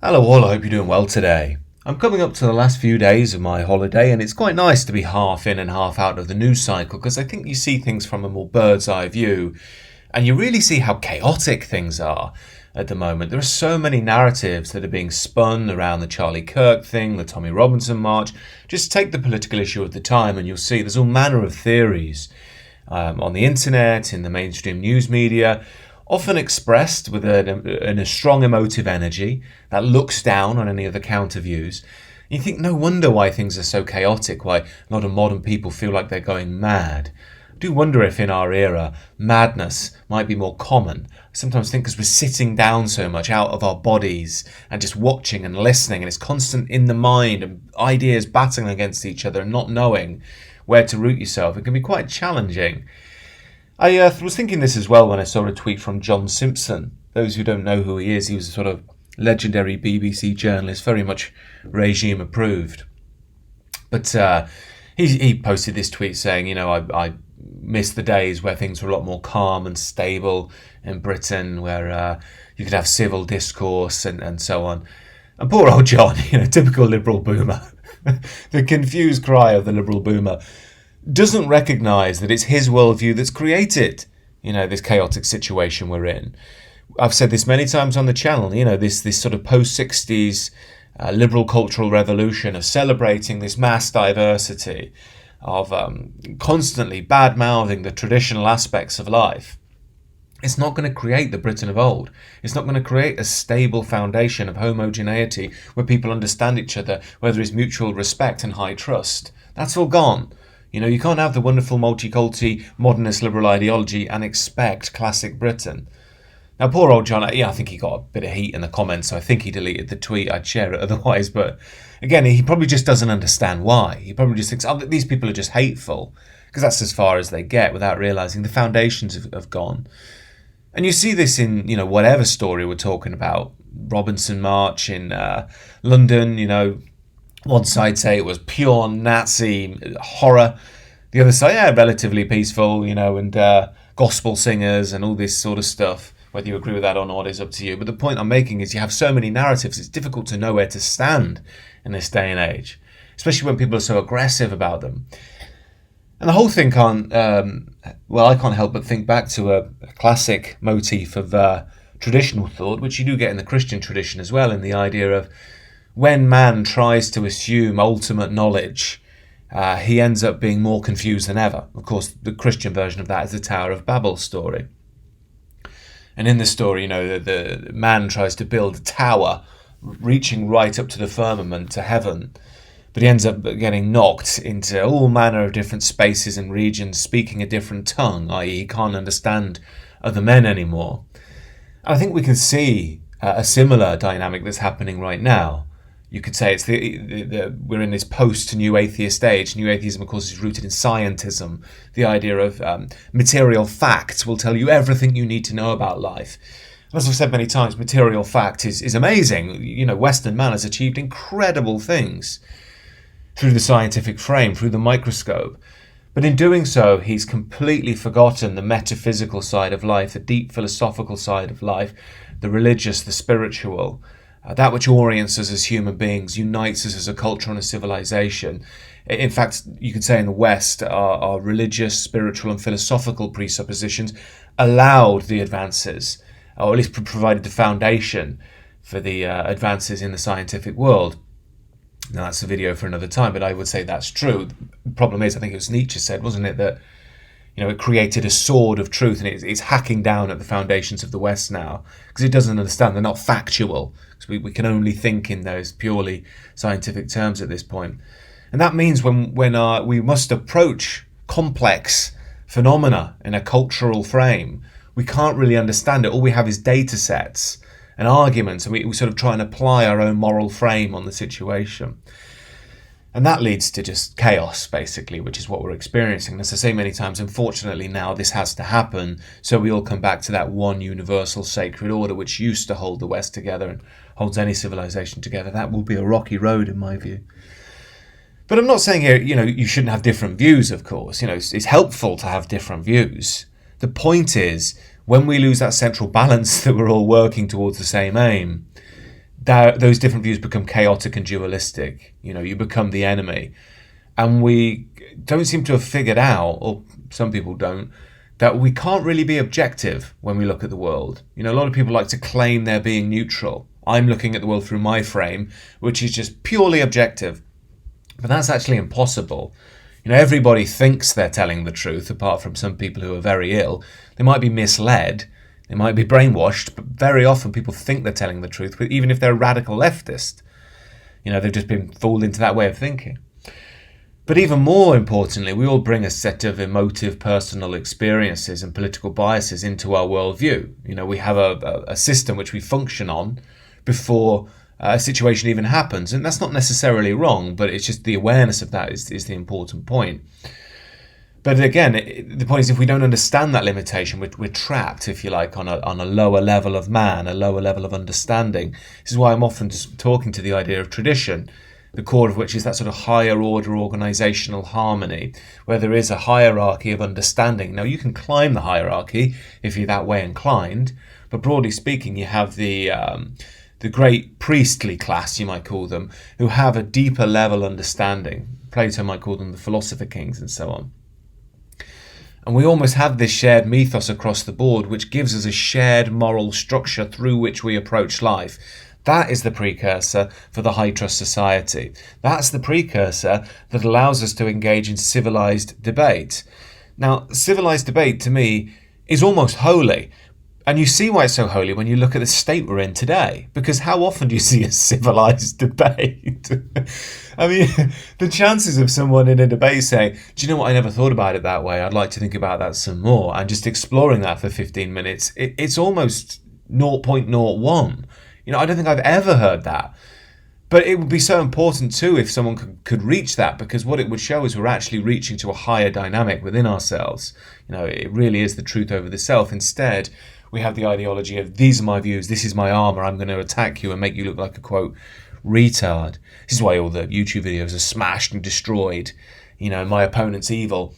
Hello all, I hope you're doing well today. I'm coming up to the last few days of my holiday and it's quite nice to be half in and half out of the news cycle because I think you see things from a more bird's eye view and you really see how chaotic things are at the moment. There are so many narratives that are being spun around the Charlie Kirk thing, the Tommy Robinson march. Just take the political issue at the time and you'll see there's all manner of theories on the internet, in the mainstream news media, often expressed with a strong emotive energy that looks down on any of the counter views. You think no wonder why things are so chaotic, why a lot of modern people feel like they're going mad. I do wonder if in our era madness might be more common. I sometimes think because we're sitting down so much out of our bodies and just watching and listening, and it's constant in the mind and ideas battling against each other and not knowing where to root yourself, it can be quite challenging. I was thinking this as well when I saw a tweet from John Simpson. Those who don't know who he was a sort of legendary BBC journalist, very much regime approved. But he posted this tweet saying, I miss the days where things were a lot more calm and stable in Britain, where you could have civil discourse and so on. And poor old John, typical liberal boomer, the confused cry of the liberal boomer, doesn't recognise that it's his worldview that's created, this chaotic situation we're in. I've said this many times on the channel, this sort of post-60s liberal cultural revolution of celebrating this mass diversity, of constantly bad-mouthing the traditional aspects of life. It's not going to create the Britain of old. It's not going to create a stable foundation of homogeneity where people understand each other, where there is mutual respect and high trust. That's all gone. You can't have the wonderful multiculti modernist liberal ideology and expect classic Britain. Now, poor old John, I think he got a bit of heat in the comments, so I think he deleted the tweet. I'd share it otherwise. But again, he probably just doesn't understand why. He probably just thinks, these people are just hateful, because that's as far as they get without realising the foundations have gone. And you see this in, whatever story we're talking about. Robinson March in London, one side say it was pure Nazi horror. The other side, relatively peaceful, and gospel singers and all this sort of stuff. Whether you agree with that or not is up to you. But the point I'm making is you have so many narratives, it's difficult to know where to stand in this day and age, especially when people are so aggressive about them. And the whole thing I can't help but think back to a classic motif of traditional thought, which you do get in the Christian tradition as well, in the idea of when man tries to assume ultimate knowledge, he ends up being more confused than ever. Of course, the Christian version of that is the Tower of Babel story. And in the story, the man tries to build a tower reaching right up to the firmament, to heaven, but he ends up getting knocked into all manner of different spaces and regions, speaking a different tongue, i.e. he can't understand other men anymore. And I think we can see a similar dynamic that's happening right now. You could say it's we're in this post-new atheist age. New atheism, of course, is rooted in scientism. The idea of material facts will tell you everything you need to know about life. As I've said many times, material fact is amazing. Western man has achieved incredible things through the scientific frame, through the microscope. But in doing so, he's completely forgotten the metaphysical side of life, the deep philosophical side of life, the religious, the spiritual. That which orients us as human beings, unites us as a culture and a civilization. In fact, you could say in the West, our religious, spiritual and philosophical presuppositions allowed the advances, or at least provided the foundation for the advances in the scientific world. Now, that's a video for another time, but I would say that's true. The problem is, I think it was Nietzsche said, wasn't it, that it created a sword of truth, and it's hacking down at the foundations of the West now because it doesn't understand. They're not factual. So we can only think in those purely scientific terms at this point. And that means when we must approach complex phenomena in a cultural frame, we can't really understand it. All we have is data sets and arguments, and we sort of try and apply our own moral frame on the situation. And that leads to just chaos, basically, which is what we're experiencing. And as I say many times, unfortunately now this has to happen, so we all come back to that one universal sacred order which used to hold the West together and holds any civilization together. That will be a rocky road, in my view. But I'm not saying here, you shouldn't have different views, of course. It's helpful to have different views. The point is, when we lose that central balance that we're all working towards the same aim, those different views become chaotic and dualistic. You become the enemy. And we don't seem to have figured out, or some people don't, that we can't really be objective when we look at the world. A lot of people like to claim they're being neutral. I'm looking at the world through my frame, which is just purely objective. But that's actually impossible. Everybody thinks they're telling the truth, apart from some people who are very ill. They might be misled, they might be brainwashed, but very often people think they're telling the truth, even if they're a radical leftist. They've just been fooled into that way of thinking. But even more importantly, we all bring a set of emotive personal experiences and political biases into our worldview. We have a system which we function on before a situation even happens. And that's not necessarily wrong, but it's just the awareness of that is the important point. But again, the point is, if we don't understand that limitation, we're trapped, if you like, on a lower level of man, a lower level of understanding. This is why I'm often just talking to the idea of tradition, the core of which is that sort of higher order organizational harmony, where there is a hierarchy of understanding. Now, you can climb the hierarchy if you're that way inclined, but broadly speaking, you have the great priestly class, you might call them, who have a deeper level understanding. Plato might call them the philosopher kings and so on. And we almost have this shared mythos across the board, which gives us a shared moral structure through which we approach life. That is the precursor for the high trust society. That's the precursor that allows us to engage in civilized debate. Now, civilized debate to me is almost holy. And you see why it's so holy when you look at the state we're in today. Because how often do you see a civilized debate? I mean, the chances of someone in a debate saying, do you know what, I never thought about it that way, I'd like to think about that some more, and just exploring that for 15 minutes, it's almost 0.01. I don't think I've ever heard that. But it would be so important too if someone could reach that, because what it would show is we're actually reaching to a higher dynamic within ourselves. It really is the truth over the self. Instead, we have the ideology of, these are my views, this is my armor, I'm going to attack you and make you look like a, quote, retard. This is why all the YouTube videos are smashed and destroyed. My opponent's evil.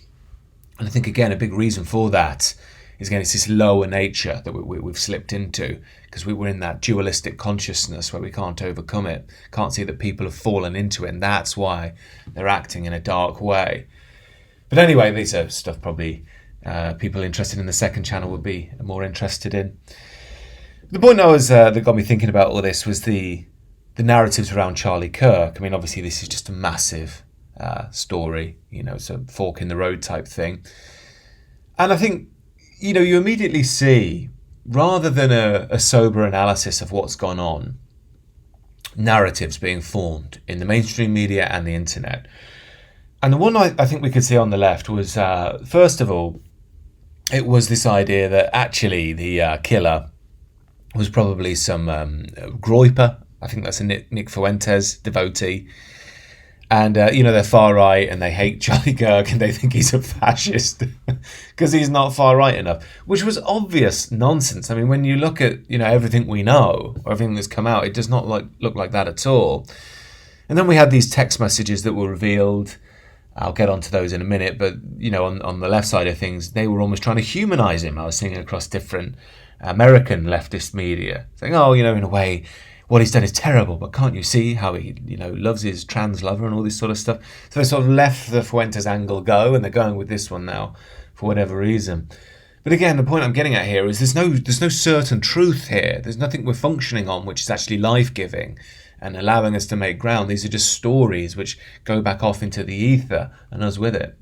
And I think, again, a big reason for that is, again, it's this lower nature that we've slipped into, because we were in that dualistic consciousness where we can't overcome it, can't see that people have fallen into it, and that's why they're acting in a dark way. But anyway, these are stuff probably people interested in the second channel would be more interested in. The point that got me thinking about all this was the narratives around Charlie Kirk. I mean, obviously this is just a massive story, it's a fork in the road type thing. And I think, you immediately see, rather than a sober analysis of what's gone on, narratives being formed in the mainstream media and the internet. And the one I think we could see on the left was, first of all, it was this idea that actually the killer was probably some Groyper. I think that's a Nick Fuentes devotee. And, they're far right and they hate Charlie Kirk and they think he's a fascist because he's not far right enough, which was obvious nonsense. I mean, when you look at, everything we know or everything that's come out, it does not look like that at all. And then we had these text messages that were revealed. I'll get onto those in a minute, but, on the left side of things, they were almost trying to humanize him. I was seeing across different American leftist media saying, in a way, what he's done is terrible, but can't you see how he, loves his trans lover and all this sort of stuff? So they sort of left the Fuentes angle go, and they're going with this one now for whatever reason. But again, the point I'm getting at here is there's no certain truth here. There's nothing we're functioning on which is actually life-giving and allowing us to make ground. These are just stories which go back off into the ether and us with it.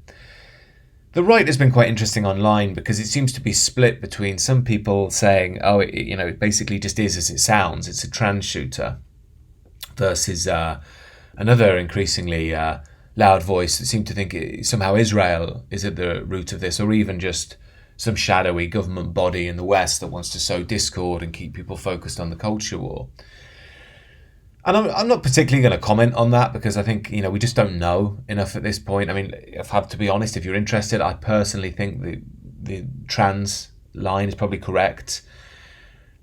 The right has been quite interesting online because it seems to be split between some people saying, it basically just is as it sounds, it's a trans shooter, versus another increasingly loud voice that seemed to think somehow Israel is at the root of this, or even just some shadowy government body in the West that wants to sow discord and keep people focused on the culture war. And I'm not particularly going to comment on that because I think, we just don't know enough at this point. I mean, if I have to be honest, if you're interested, I personally think the trans line is probably correct.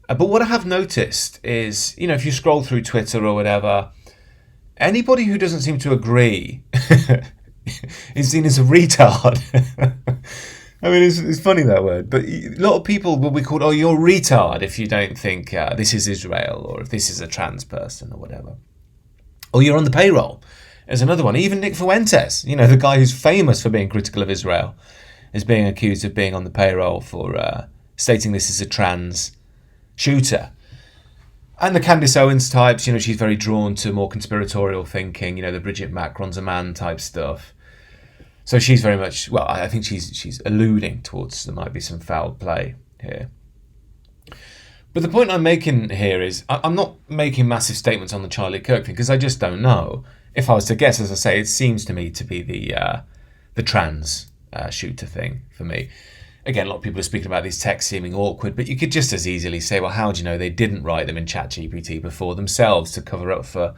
But what I have noticed is, if you scroll through Twitter or whatever, anybody who doesn't seem to agree is seen as a retard. I mean, it's funny, that word, but a lot of people will be called, oh, you're a retard if you don't think this is Israel, or if this is a trans person or whatever. Or you're on the payroll. There's another one. Even Nick Fuentes, the guy who's famous for being critical of Israel, is being accused of being on the payroll for stating this is a trans shooter. And the Candace Owens types, she's very drawn to more conspiratorial thinking, the Bridget Macron's a man type stuff. So she's very much, well, I think she's alluding towards there might be some foul play here. But the point I'm making here is I'm not making massive statements on the Charlie Kirk thing because I just don't know. If I was to guess, as I say, it seems to me to be the trans shooter thing for me. Again, a lot of people are speaking about these texts seeming awkward, but you could just as easily say, well, how do you know they didn't write them in ChatGPT before themselves to cover up for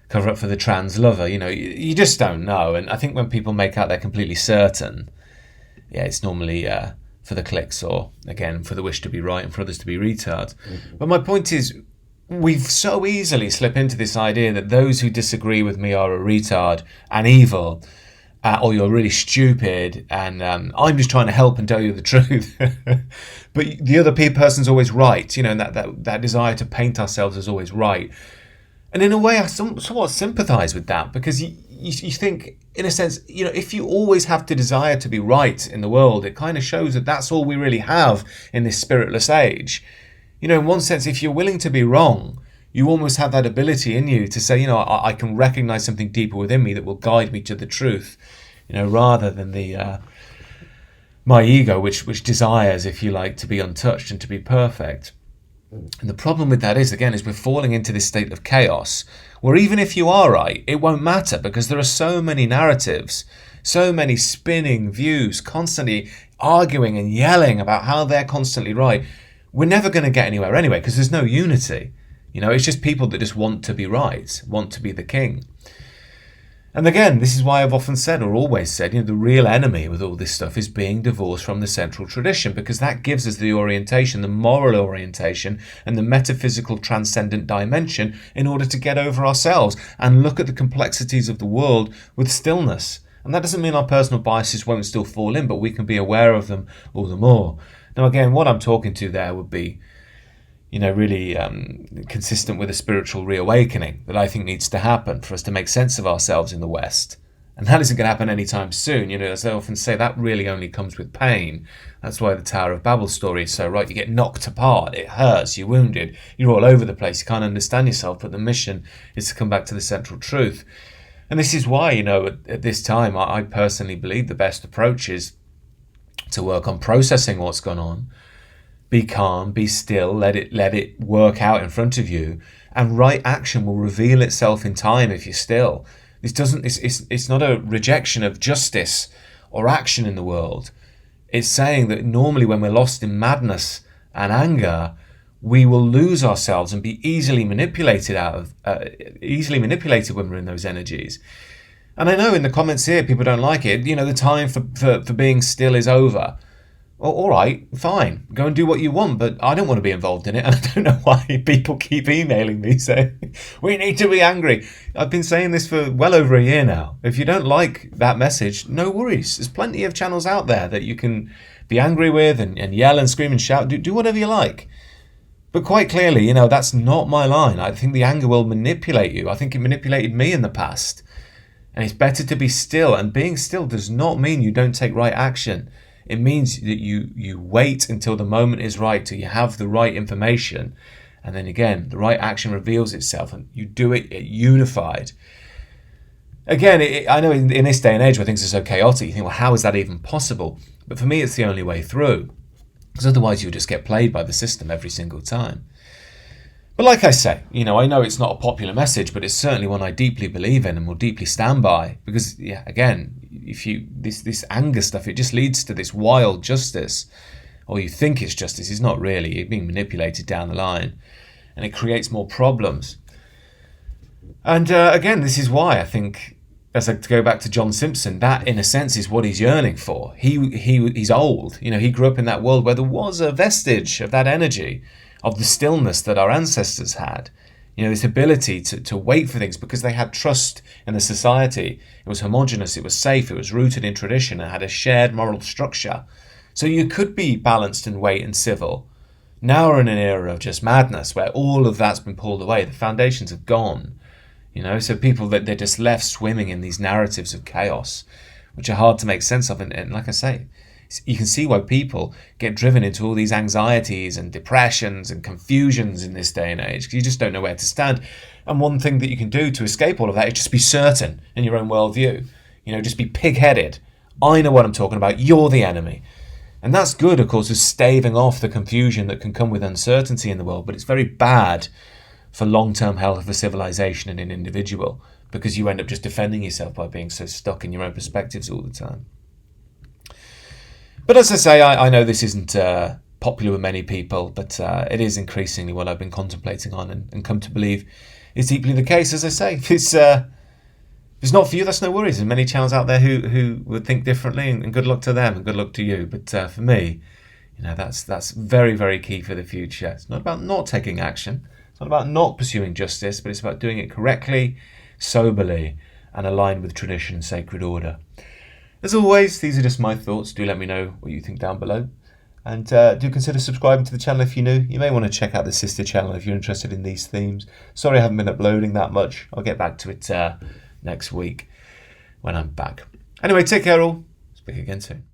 the trans lover? You just don't know. And I think when people make out they're completely certain, it's normally for the clicks or, again, for the wish to be right and for others to be retards. Mm-hmm. But my point is, we've so easily slip into this idea that those who disagree with me are a retard and evil, or you're really stupid, and I'm just trying to help and tell you the truth. But the other person's always right, and that desire to paint ourselves as always right. And in a way, I somewhat sympathise with that, because you think, in a sense, if you always have to desire to be right in the world, it kind of shows that that's all we really have in this spiritless age. In one sense, if you're willing to be wrong, you almost have that ability in you to say, I can recognise something deeper within me that will guide me to the truth, rather than my ego, which desires, if you like, to be untouched and to be perfect. And the problem with that is we're falling into this state of chaos where even if you are right, it won't matter, because there are so many narratives, so many spinning views, constantly arguing and yelling about how they're constantly right. We're never going to get anywhere anyway, because there's no unity. It's just people that just want to be right, want to be the king. And again, this is why I've often said, or always said, the real enemy with all this stuff is being divorced from the central tradition, because that gives us the orientation, the moral orientation, and the metaphysical transcendent dimension in order to get over ourselves and look at the complexities of the world with stillness. And that doesn't mean our personal biases won't still fall in, but we can be aware of them all the more. Now, again, what I'm talking to there would be, really consistent with a spiritual reawakening that I think needs to happen for us to make sense of ourselves in the West. And that isn't going to happen anytime soon. As I often say, that really only comes with pain. That's why the Tower of Babel story is so right. You get knocked apart. It hurts. You're wounded. You're all over the place. You can't understand yourself. But the mission is to come back to the central truth. And this is why, at this time, I personally believe the best approach is to work on processing what's gone on. Be calm, be still, let it work out in front of you, and right action will reveal itself in time if you're still. It's not a rejection of justice or action in the world. It's saying that normally when we're lost in madness and anger, we will lose ourselves and be easily manipulated when we're in those energies. And I know in the comments here people don't like it. The time for being still is over. Well, all right, fine. Go and do what you want, but I don't want to be involved in it. And I don't know why people keep emailing me saying, we need to be angry. I've been saying this for well over a year now. If you don't like that message, no worries. There's plenty of channels out there that you can be angry with and yell and scream and shout. Do whatever you like. But quite clearly, that's not my line. I think the anger will manipulate you. I think it manipulated me in the past. And it's better to be still. And being still does not mean you don't take right action. It means that you wait until the moment is right, till you have the right information. And then again, the right action reveals itself and you do it unified. Again, I know in this day and age where things are so chaotic, you think, well, how is that even possible? But for me, it's the only way through. Because otherwise you'll just get played by the system every single time. But like I say, I know it's not a popular message, but it's certainly one I deeply believe in and will deeply stand by. Because, again, this anger stuff, it just leads to this wild justice. Or you think it's justice, it's not really. You're being manipulated down the line. And it creates more problems. And again, this is why I think, as I go back to John Simpson, that in a sense is what he's yearning for. He's old. He grew up in that world where there was a vestige of that energy, of the stillness that our ancestors had. This ability to wait for things because they had trust in the society. It was homogenous, it was safe, it was rooted in tradition, it had a shared moral structure. So you could be balanced and wait and civil. Now we're in an era of just madness where all of that's been pulled away. The foundations have gone. So people, they're just left swimming in these narratives of chaos, which are hard to make sense of. And like I say, you can see why people get driven into all these anxieties and depressions and confusions in this day and age, because you just don't know where to stand. And one thing that you can do to escape all of that is just be certain in your own worldview. Just be pig-headed. I know what I'm talking about. You're the enemy. And that's good, of course, as staving off the confusion that can come with uncertainty in the world, but it's very bad for long-term health of a civilization and an individual, because you end up just defending yourself by being so stuck in your own perspectives all the time. But as I say, I know this isn't popular with many people, but it is increasingly what I've been contemplating on and come to believe is deeply the case. As I say, if it's not for you, that's no worries. There's many channels out there who would think differently, and good luck to them and good luck to you. But for me, that's very, very key for the future. It's not about not taking action. It's not about not pursuing justice, but it's about doing it correctly, soberly, and aligned with tradition and sacred order. As always, these are just my thoughts. Do let me know what you think down below. And do consider subscribing to the channel if you're new. You may want to check out the sister channel if you're interested in these themes. Sorry I haven't been uploading that much. I'll get back to it next week when I'm back. Anyway, take care all. Speak again soon.